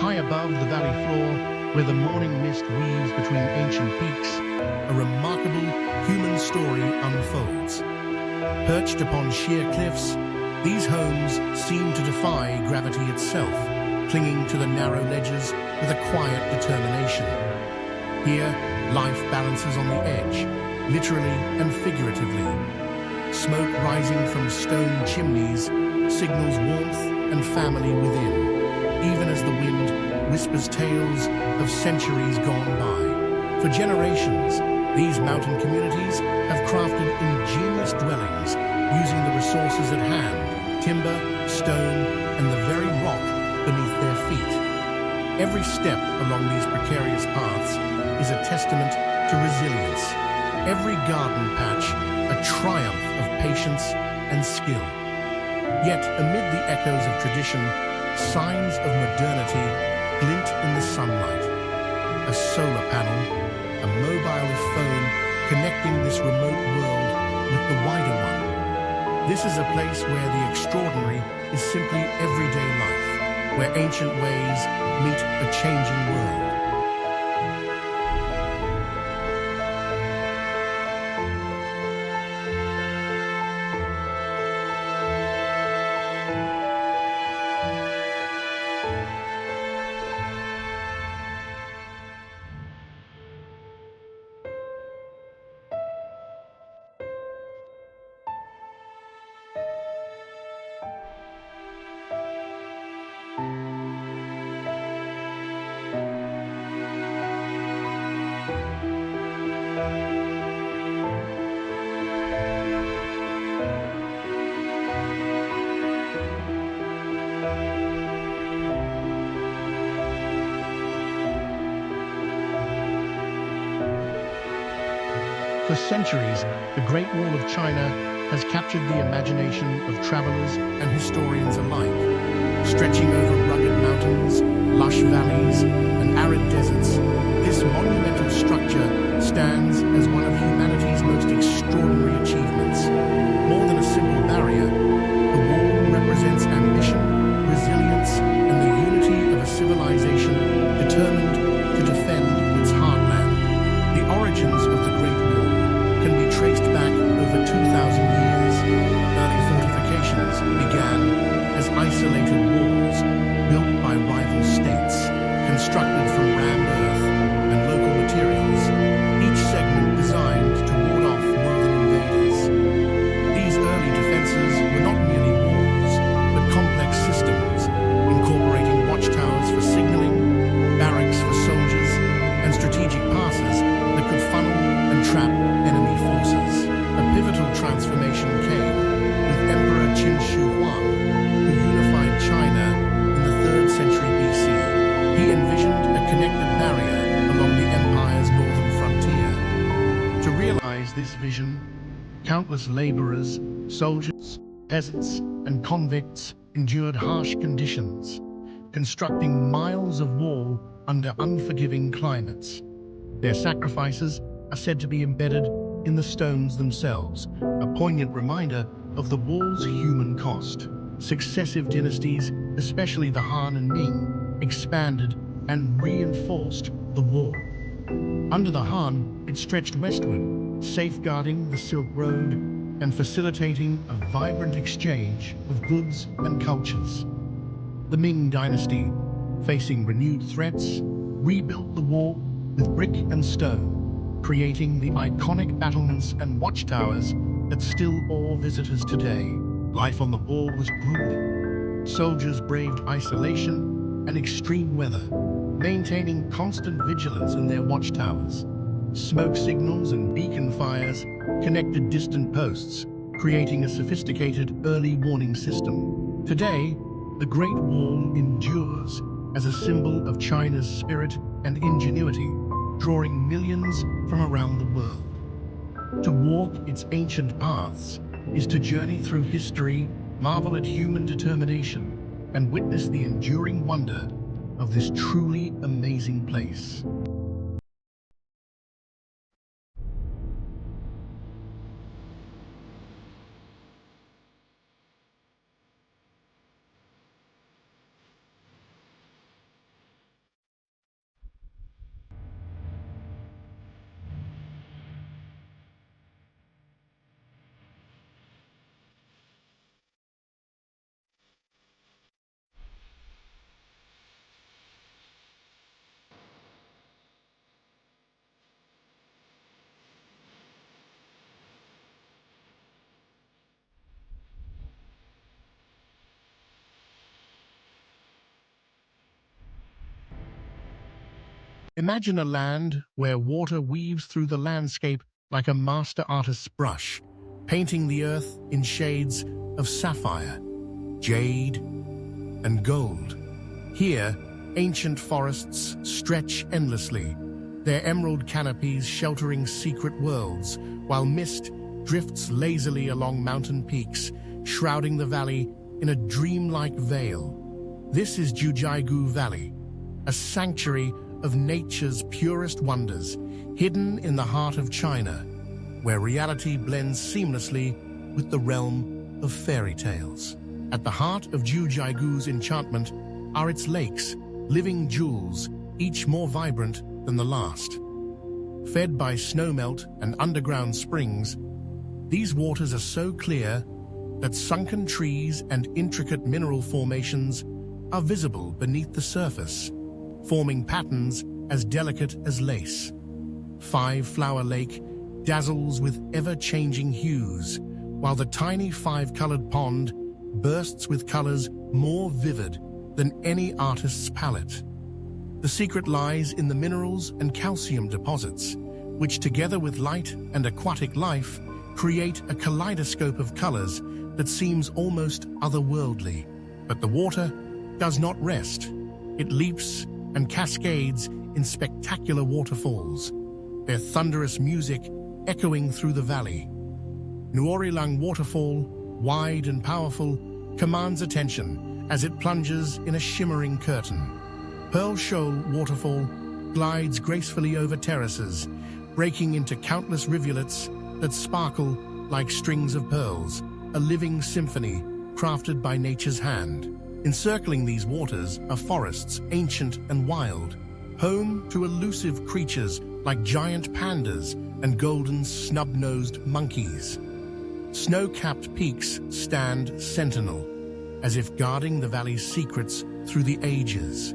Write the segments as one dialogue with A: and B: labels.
A: High above the valley floor, where the morning mist weaves between ancient peaks, a remarkable human story unfolds. Perched upon sheer cliffs, these homes seem to defy gravity itself, clinging to the narrow ledges with a quiet determination. Here, life balances on the edge, literally and figuratively. Smoke rising from stone chimneys signals warmth and family within, even as the wind whispers tales of centuries gone by. For generations, these mountain communities have crafted ingenious dwellings using the resources at hand, timber, stone, and the very rock beneath their feet. Every step along these precarious paths is a testament to resilience. Every garden patch a triumph of patience and skill. Yet, amid the echoes of tradition, signs of modernity glint in the sunlight. A solar panel, a mobile phone connecting this remote world with the wider one. This is a place where the extraordinary is simply everyday life, where ancient ways meet a changing world. For centuries, the Great Wall of China has captured the imagination of travelers and historians alike. Stretching over rugged mountains, lush valleys, and arid deserts, this monumental structure stands as one of humanity's most extraordinary achievements. More than a simple barrier, the wall represents ambition, resilience, and the unity of a civilization determined to defend its heartland. The origins of the Great Wall can be traced back over 2,000 years. Early fortifications began as isolated walls built by rival states, constructed from rammed earth and local materials, each segment designed to ward off northern invaders. These early defenses were not merely walls, but complex systems, incorporating watchtowers for signaling, barracks for soldiers, and strategic passes that could funnel and trap enemy forces. A pivotal transformation came with Emperor Qin Shi Huang, who unified China in the 3rd century BC. He envisioned a connected barrier along the empire's northern frontier. To realize this vision, countless laborers, soldiers, peasants, and convicts endured harsh conditions, constructing miles of wall under unforgiving climates. Their sacrifices are said to be embedded in the stones themselves, a poignant reminder of the wall's human cost. Successive dynasties, especially the Han and Ming, expanded and reinforced the wall. Under the Han, it stretched westward, safeguarding the Silk Road and facilitating a vibrant exchange of goods and cultures. The Ming dynasty, facing renewed threats, rebuilt the wall with brick and stone, creating the iconic battlements and watchtowers that still awe visitors today. Life on the wall was grueling. Soldiers braved isolation and extreme weather, maintaining constant vigilance in their watchtowers. Smoke signals and beacon fires connected distant posts, creating a sophisticated early warning system. Today, the Great Wall endures as a symbol of China's spirit and ingenuity, drawing millions from around the world. To walk its ancient paths is to journey through history, marvel at human determination, and witness the enduring wonder of this truly amazing place. Imagine a land where water weaves through the landscape like a master artist's brush, painting the earth in shades of sapphire, jade, and gold. Here, ancient forests stretch endlessly, their emerald canopies sheltering secret worlds, while mist drifts lazily along mountain peaks, shrouding the valley in a dreamlike veil. This is Jiuzhaigou Valley, a sanctuary of nature's purest wonders, hidden in the heart of China, where reality blends seamlessly with the realm of fairy tales. At the heart of Jiuzhaigou's enchantment are its lakes, living jewels, each more vibrant than the last. Fed by snowmelt and underground springs, these waters are so clear that sunken trees and intricate mineral formations are visible beneath the surface, forming patterns as delicate as lace. Five Flower Lake dazzles with ever-changing hues, while the tiny five-colored pond bursts with colors more vivid than any artist's palette. The secret lies in the minerals and calcium deposits, which together with light and aquatic life create a kaleidoscope of colors that seems almost otherworldly. But the water does not rest. It leaps and cascades in spectacular waterfalls, their thunderous music echoing through the valley. Nuorilang Waterfall, wide and powerful, commands attention as it plunges in a shimmering curtain. Pearl Shoal Waterfall glides gracefully over terraces, breaking into countless rivulets that sparkle like strings of pearls, a living symphony crafted by nature's hand. Encircling these waters are forests, ancient and wild, home to elusive creatures like giant pandas and golden snub-nosed monkeys. Snow-capped peaks stand sentinel, as if guarding the valley's secrets through the ages.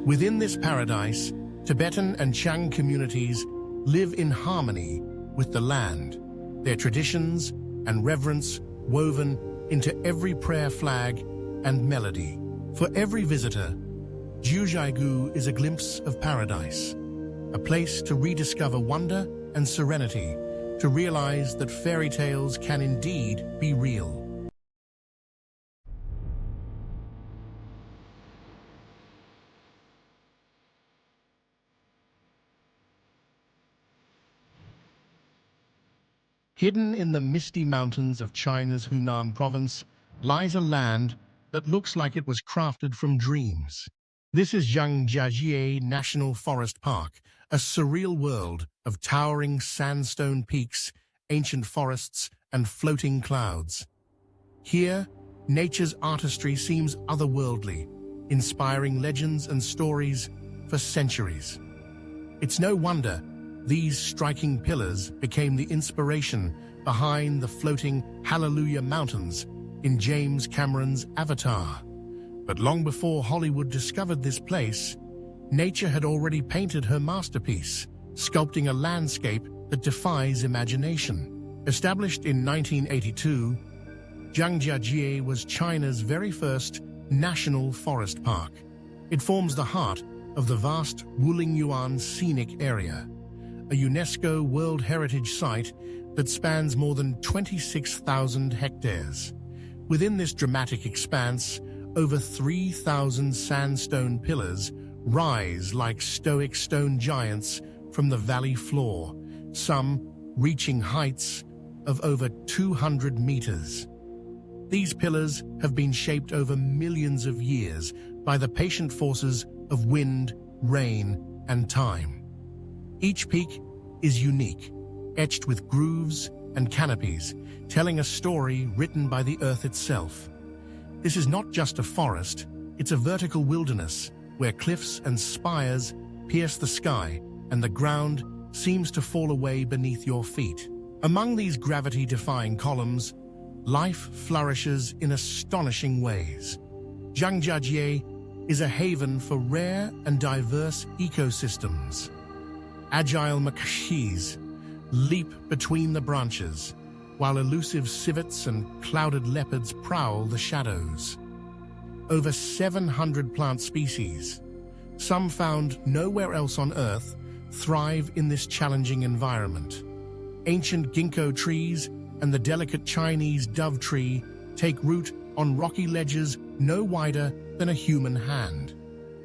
A: Within this paradise, Tibetan and Chang communities live in harmony with the land, their traditions and reverence woven into every prayer flag and melody. For every visitor, Jiuzhaigou is a glimpse of paradise, a place to rediscover wonder and serenity, to realize that fairy tales can indeed be real. Hidden in the misty mountains of China's Hunan province lies a land that looks like it was crafted from dreams. This is Zhangjiajie National Forest Park, a surreal world of towering sandstone peaks, ancient forests, and floating clouds. Here, nature's artistry seems otherworldly, inspiring legends and stories for centuries. It's no wonder these striking pillars became the inspiration behind the floating Hallelujah Mountains in James Cameron's Avatar. But long before Hollywood discovered this place, nature had already painted her masterpiece, sculpting a landscape that defies imagination. Established in 1982, Zhangjiajie was China's very first national forest park. It forms the heart of the vast Wulingyuan Scenic Area, a UNESCO World Heritage Site that spans more than 26,000 hectares. Within this dramatic expanse, over 3,000 sandstone pillars rise like stoic stone giants from the valley floor, some reaching heights of over 200 meters. These pillars have been shaped over millions of years by the patient forces of wind, rain, and time. Each peak is unique, etched with grooves and canopies, telling a story written by the earth itself. This is not just a forest, it's a vertical wilderness where cliffs and spires pierce the sky and the ground seems to fall away beneath your feet. Among these gravity-defying columns, life flourishes in astonishing ways. Zhangjiajie is a haven for rare and diverse ecosystems. Agile macaques leap between the branches, while elusive civets and clouded leopards prowl the shadows. Over 700 plant species, some found nowhere else on Earth, thrive in this challenging environment. Ancient ginkgo trees and the delicate Chinese dove tree take root on rocky ledges no wider than a human hand.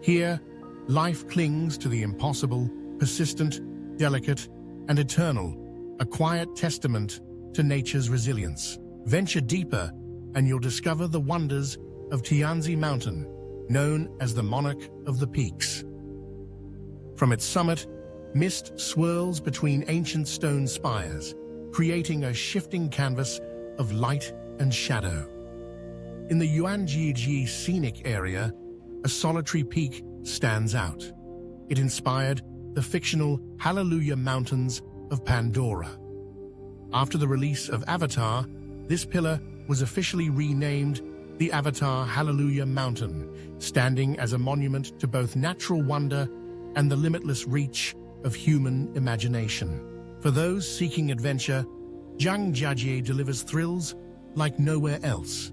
A: Here, life clings to the impossible, persistent, delicate, and eternal, a quiet testament to nature's resilience. Venture deeper, and you'll discover the wonders of Tianzi Mountain, known as the monarch of the peaks. From its summit, mist swirls between ancient stone spires, creating a shifting canvas of light and shadow. In the Yuanjiji scenic area, a solitary peak stands out. It inspired the fictional Hallelujah Mountains of Pandora. After the release of Avatar, this pillar was officially renamed the Avatar Hallelujah Mountain, standing as a monument to both natural wonder and the limitless reach of human imagination. For those seeking adventure, Zhangjiajie delivers thrills like nowhere else.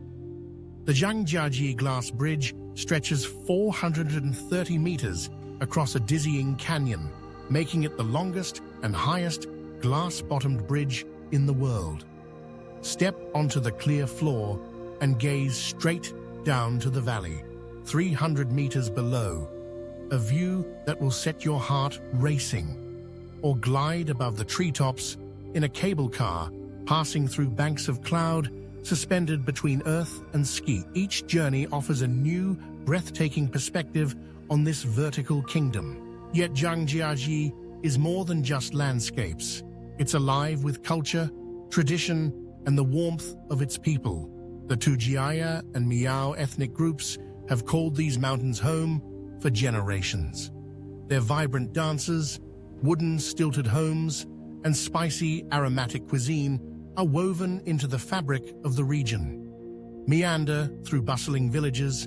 A: The Zhangjiajie Glass Bridge stretches 430 meters across a dizzying canyon, making it the longest and highest glass-bottomed bridge in the world. Step onto the clear floor and gaze straight down to the valley, 300 meters below, a view that will set your heart racing. Or glide above the treetops in a cable car, passing through banks of cloud suspended between earth and sky. Each journey offers a new, breathtaking perspective on this vertical kingdom. Yet Zhangjiajie is more than just landscapes. It's alive with culture, tradition, and the warmth of its people. The Tujiaya and Miao ethnic groups have called these mountains home for generations. Their vibrant dances, wooden stilted homes, and spicy aromatic cuisine are woven into the fabric of the region. Meander through bustling villages,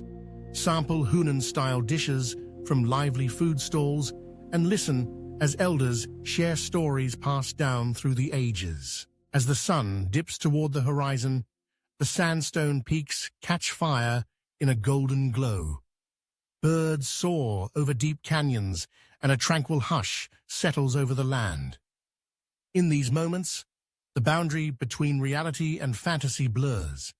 A: sample Hunan-style dishes from lively food stalls, and listen as elders share stories passed down through the ages. As the sun dips toward the horizon, the sandstone peaks catch fire in a golden glow. Birds soar over deep canyons, and a tranquil hush settles over the land. In these moments, the boundary between reality and fantasy blurs,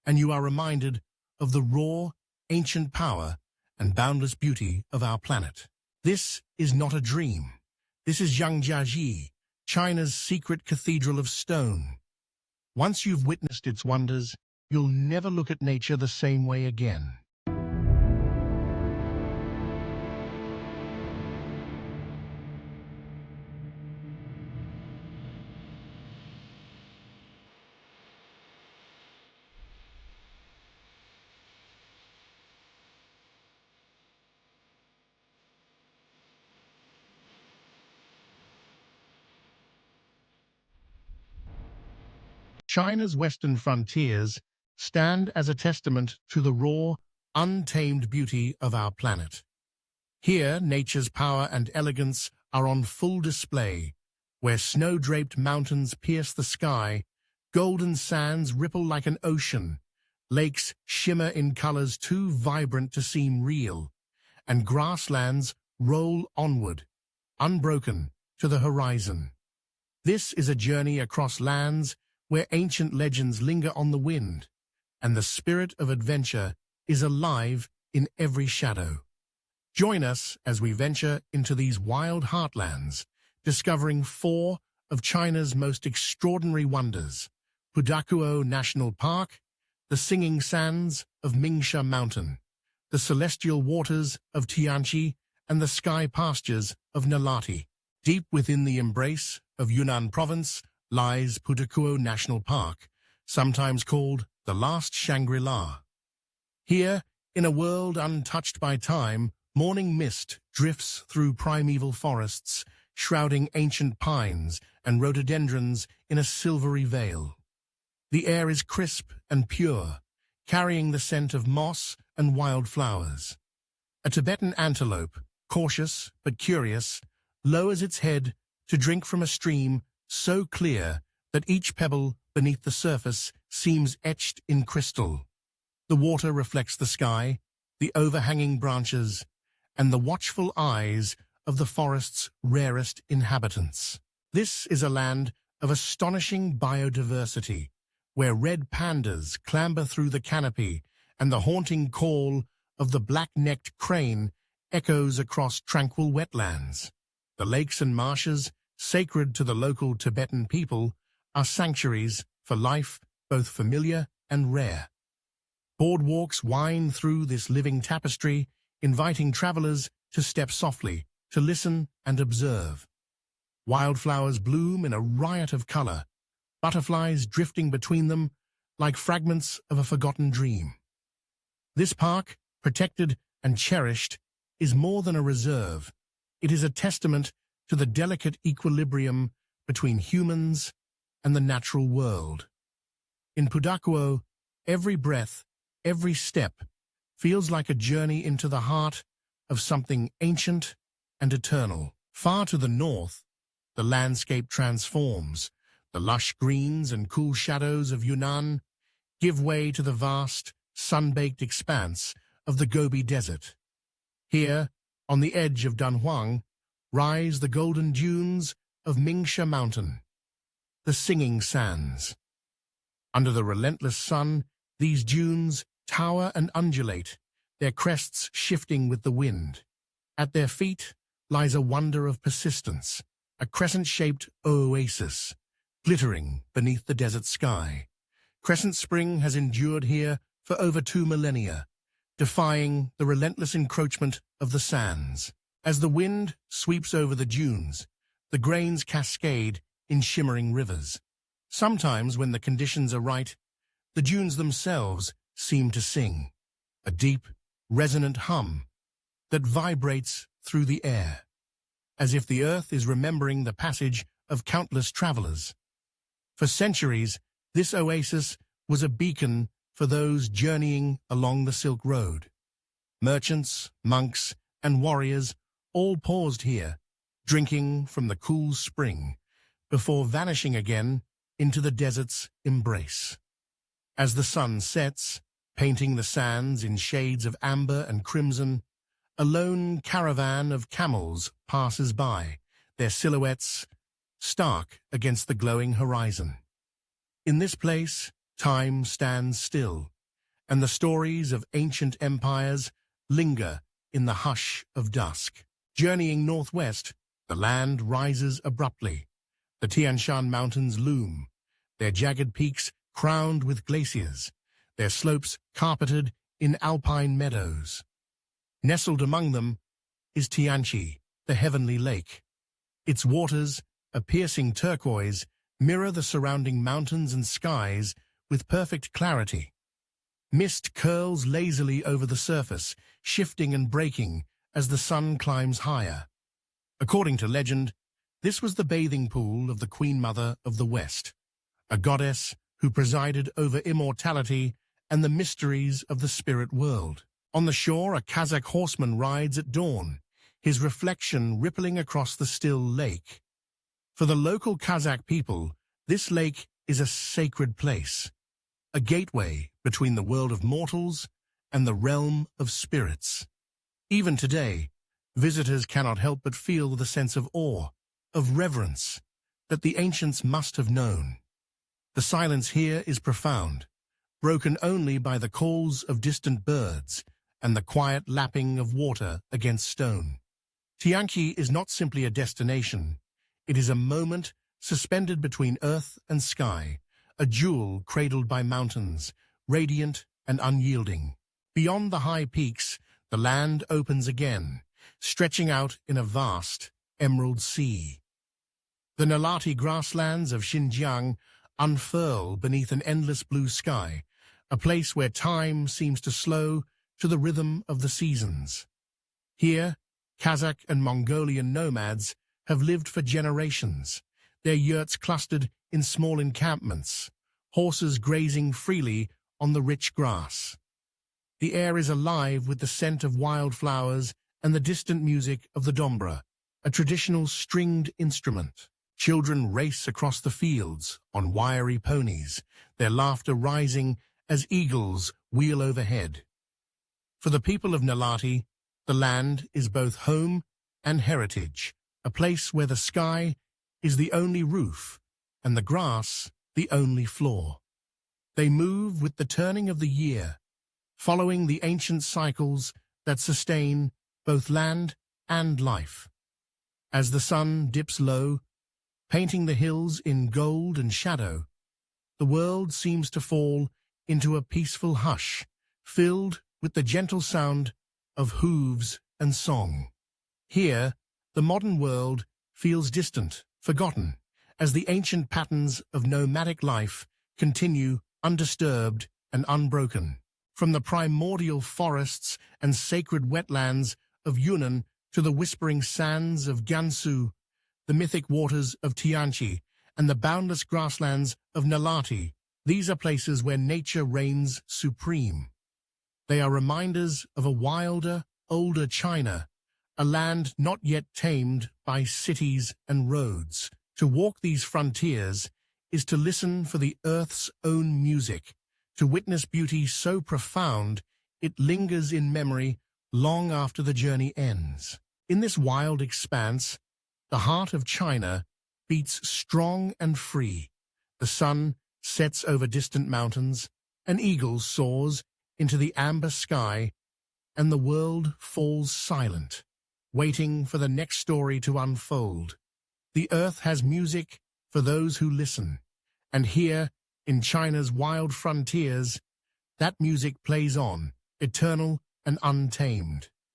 A: and you are reminded of the raw, ancient power and boundless beauty of our planet. This is not a dream. This is Zhangjiajie, China's secret cathedral of stone. Once you've witnessed its wonders, you'll never look at nature the same way again. China's western frontiers stand as a testament to the raw, untamed beauty of our planet. Here, nature's power and elegance are on full display, where snow-draped mountains pierce the sky, golden sands ripple like an ocean, lakes shimmer in colors too vibrant to seem real, and grasslands roll onward, unbroken, to the horizon. This is a journey across lands where ancient legends linger on the wind, and the spirit of adventure is alive in every shadow. Join us as we venture into these wild heartlands, discovering four of China's most extraordinary wonders: Pudakuo National Park, the singing sands of Mingsha Mountain, the celestial waters of Tianqi, and the sky pastures of Nalati. Deep within the embrace of Yunnan Province lies Pudakuo National Park, sometimes called the last Shangri-La. Here, in a world untouched by time, morning mist drifts through primeval forests, shrouding ancient pines and rhododendrons in a silvery veil. The air is crisp and pure, carrying the scent of moss and wildflowers. A Tibetan antelope, cautious but curious, lowers its head to drink from a stream so clear that each pebble beneath the surface seems etched in crystal. The water reflects the sky, the overhanging branches, and the watchful eyes of the forest's rarest inhabitants. This is a land of astonishing biodiversity, where red pandas clamber through the canopy and the haunting call of the black-necked crane echoes across tranquil wetlands. The lakes and marshes, sacred to the local Tibetan people, are sanctuaries for life both familiar and rare. Boardwalks wind through this living tapestry, inviting travelers to step softly, to listen and observe. Wildflowers bloom in a riot of color, butterflies drifting between them like fragments of a forgotten dream. This park, protected and cherished, is more than a reserve. It is a testament to the delicate equilibrium between humans and the natural world. In Pudakuo, every breath, every step, feels like a journey into the heart of something ancient and eternal. Far to the north, the landscape transforms. The lush greens and cool shadows of Yunnan give way to the vast, sun-baked expanse of the Gobi Desert. Here, on the edge of Dunhuang, rise the golden dunes of Mingsha Mountain, the Singing Sands. Under the relentless sun, these dunes tower and undulate, their crests shifting with the wind. At their feet lies a wonder of persistence, a crescent-shaped oasis, glittering beneath the desert sky. Crescent Spring has endured here for over 2 millennia, defying the relentless encroachment of the sands. As the wind sweeps over the dunes, the grains cascade in shimmering rivers. Sometimes, when the conditions are right, the dunes themselves seem to sing, a deep, resonant hum that vibrates through the air, as if the earth is remembering the passage of countless travelers. For centuries, this oasis was a beacon for those journeying along the Silk Road. Merchants, monks, and warriors all paused here, drinking from the cool spring, before vanishing again into the desert's embrace. As the sun sets, painting the sands in shades of amber and crimson, a lone caravan of camels passes by, their silhouettes stark against the glowing horizon. In this place, time stands still, and the stories of ancient empires linger in the hush of dusk. Journeying northwest, the land rises abruptly. The Tian Shan Mountains loom, their jagged peaks crowned with glaciers, their slopes carpeted in alpine meadows. Nestled among them is Tianqi, the heavenly lake. Its waters, a piercing turquoise, mirror the surrounding mountains and skies with perfect clarity. Mist curls lazily over the surface, shifting and breaking as the sun climbs higher. According to legend, this was the bathing pool of the Queen Mother of the West, a goddess who presided over immortality and the mysteries of the spirit world. On the shore, a Kazakh horseman rides at dawn, his reflection rippling across the still lake. For the local Kazakh people, this lake is a sacred place, a gateway between the world of mortals and the realm of spirits. Even today, visitors cannot help but feel the sense of awe, of reverence, that the ancients must have known. The silence here is profound, broken only by the calls of distant birds and the quiet lapping of water against stone. Tianqi is not simply a destination, it is a moment suspended between earth and sky, a jewel cradled by mountains, radiant and unyielding. Beyond the high peaks, the land opens again, stretching out in a vast, emerald sea. The Nalati grasslands of Xinjiang unfurl beneath an endless blue sky, a place where time seems to slow to the rhythm of the seasons. Here, Kazakh and Mongolian nomads have lived for generations, their yurts clustered in small encampments, horses grazing freely on the rich grass. The air is alive with the scent of wildflowers and the distant music of the dombra, a traditional stringed instrument. Children race across the fields on wiry ponies, their laughter rising as eagles wheel overhead. For the people of Nalati, The land is both home and heritage, a place where the sky is the only roof and the grass the only floor. They move with the turning of the year, following the ancient cycles that sustain both land and life. As the sun dips low, painting the hills in gold and shadow, the world seems to fall into a peaceful hush, filled with the gentle sound of hooves and song. Here, the modern world feels distant, forgotten, as the ancient patterns of nomadic life continue undisturbed and unbroken. From the primordial forests and sacred wetlands of Yunnan to the whispering sands of Gansu, the mythic waters of Tianqi, and the boundless grasslands of Nalati, these are places where nature reigns supreme. They are reminders of a wilder, older China, a land not yet tamed by cities and roads. To walk these frontiers is to listen for the earth's own music, to witness beauty so profound it lingers in memory long after the journey ends. In this wild expanse, the heart of China beats strong and free. The sun sets over distant mountains, an eagle soars into the amber sky, and the world falls silent, waiting for the next story to unfold. The earth has music for those who listen, and here, in China's wild frontiers, that music plays on, eternal and untamed.